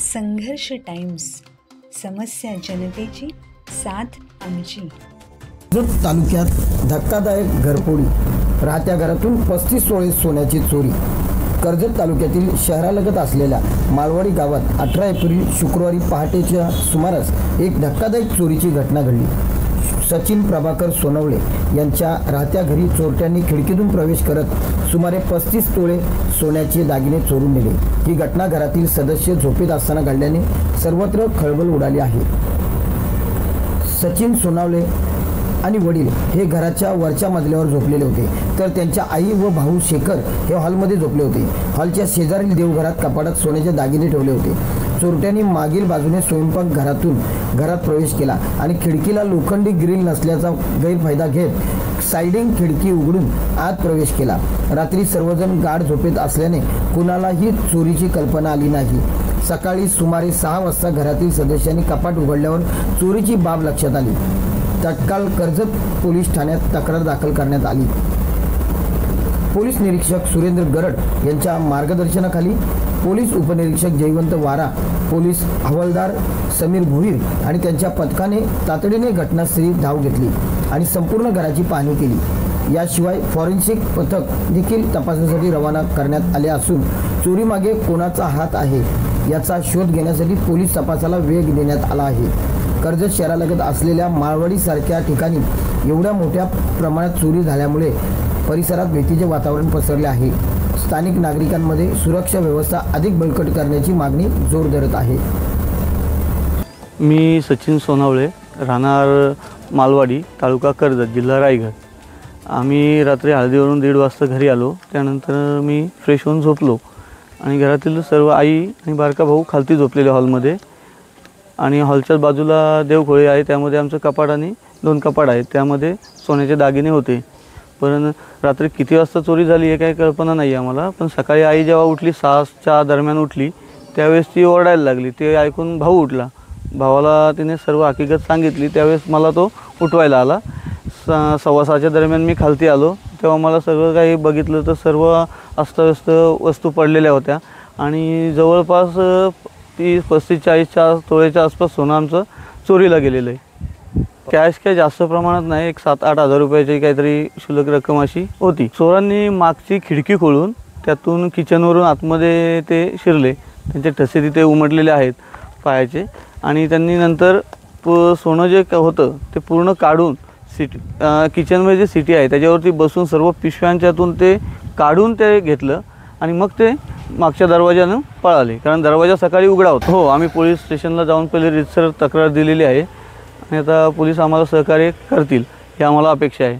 संघर्ष टाइम्स, समस्या जनतेची, साथ आमची। कर्जत तालुक्यात धक्कादायक घरफोडी, राहत्या घरातून 35 तोळे सोन्याची चोरी। कर्जत तालुक्यातील शहरालगत असलेल्या माळवाडी गावात 18 एप्रिल शुक्रवारी पहाटेच्या सुमारास एक धक्कादायक चोरीची घटना घडली। सचिन प्रभाकर सोनवळे यांच्या राहत्या घरी चोरट्यांनी खिडकीतून प्रवेश करत सुमारे 35 तोळे सोन्याचे दागिने चोरून नेले। ही घटना घरातील सदस्य झोपेत असताना घडल्याने सर्वत्र खळबळ उडाली आहे। सचिन सोनवळे आणि वडील हे घराच्या वरच्या मजल्यावर झोपलेले होते, तर त्यांच्या आई व भाऊ शेखर हे हॉलमध्ये झोपले होते। हॉलच्या शेजारील देवघरात कपाटात सोन्याचे दागिने ठेवले होते। चोरट्यांनी मागील बाजूने स्वयंपाकघरातून घरात प्रवेश केला आणि खिडकीला लोखंडी ग्रिल नसल्याचा गैरफायदा घेत साइडिंग खिडकी उघडून आत प्रवेश केला। रात्री सर्वजण गाढ झोपेत असल्याने कुणालाही चोरीची कल्पना आली नाही। सकाळी सुमारे 6 वाजता घरातील सदस्यांनी कपाट उघडल्यावर चोरीची बाब लक्षात आली। तत्काळ कर्जत पोलीस ठाण्यात तक्रार दाखल करण्यात आली। पोलीस निरीक्षक सुरेंद्र गरड यांच्या मार्गदर्शनाखाली पोलीस उपनिरीक्षक जयवंत वारा, पोलीस हवालदार समीर भोईर आणि त्यांच्या पथकाने तातडीने घटनास्थळी धाव घेतली आणि संपूर्ण घराची पाहणी केली। याशिवाय फॉरेन्सिक पथक देखील तपासणीसाठी रवाना करण्यात आले असून चोरीमागे कोणाचा हात आहे याचा शोध घेण्यासाठी पोलीस तपासाला वेग देण्यात आला आहे। कर्जत शहरालगत असलेल्या माळवाडी सारख्या ठिकाणी एवढ्या मोठ्या प्रमाणात चोरी झाल्यामुळे परिसरात भीतीचे वातावरण पसरले आहे। स्थानिक नागरिकांमध्ये सुरक्षा व्यवस्था अधिक बळकट करण्याची मागणी जोर धरत आहे। मी सचिन सोनवळे, राहणार मालवाडी, तालुका कर्जत, जिल्हा रायगड। आम्ही रात्री हळदीवरून 1:30 वाजता घरी आलो। त्यानंतर मी फ्रेश होऊन झोपलो आणि घरातील सर्व आई आणि बारका भाऊ खालती झोपलेले हॉलमध्ये, आणि हॉलच्या बाजूला देवखोळे आहे, त्यामध्ये आमचं कपाट आणि 2 कपाट आहेत, त्यामध्ये सोन्याचे दागिने होते। पण रात्री किती वाजता चोरी झाली हे काही कल्पना नाही आम्हाला। पण सकाळी आई जेव्हा उठली, 6च्या दरम्यान उठली, त्यावेळेस ती ओरडायला लागली। ते ऐकून भाऊ उठला, भावाला तिने सर्व हकीकत सांगितली। त्यावेळेस मला तो उठवायला आला। 6:15च्या दरम्यान मी खालती आलो, तेव्हा मला सगळं काही बघितलं तर सर्व अस्तव्यस्त वस्तू पडलेल्या होत्या आणि जवळपास 30-35-40 तोळ्याच्या आसपास सोनं आमचं चोरीला गेलेलं आहे। कॅश काय जास्त प्रमाणात नाही, एक 7-8 हजार रुपयाची काहीतरी शिल्लक रक्कम अशी होती। चोरांनी मागची खिडकी खोलून त्यातून किचनवरून आतमध्ये ते शिरले। त्यांचे ठसे तिथे उमटलेले आहेत पायाचे, आणि त्यांनी नंतर सोनं जे होतं ते पूर्ण काढून किचनमध्ये जे सिटी आहे त्याच्यावरती बसून सर्व पिशव्यांच्यातून ते काढून ते घेतलं आणि मग ते मागच्या दरवाजानं पळाले, कारण दरवाजा सकाळी उघडा होता। हो, आम्ही पोलीस स्टेशनला जाऊन पहिले रीतसर तक्रार दिलेली आहे आणि आता पोलीस आम्हाला सहकार्य करतील ही आम्हाला अपेक्षा आहे।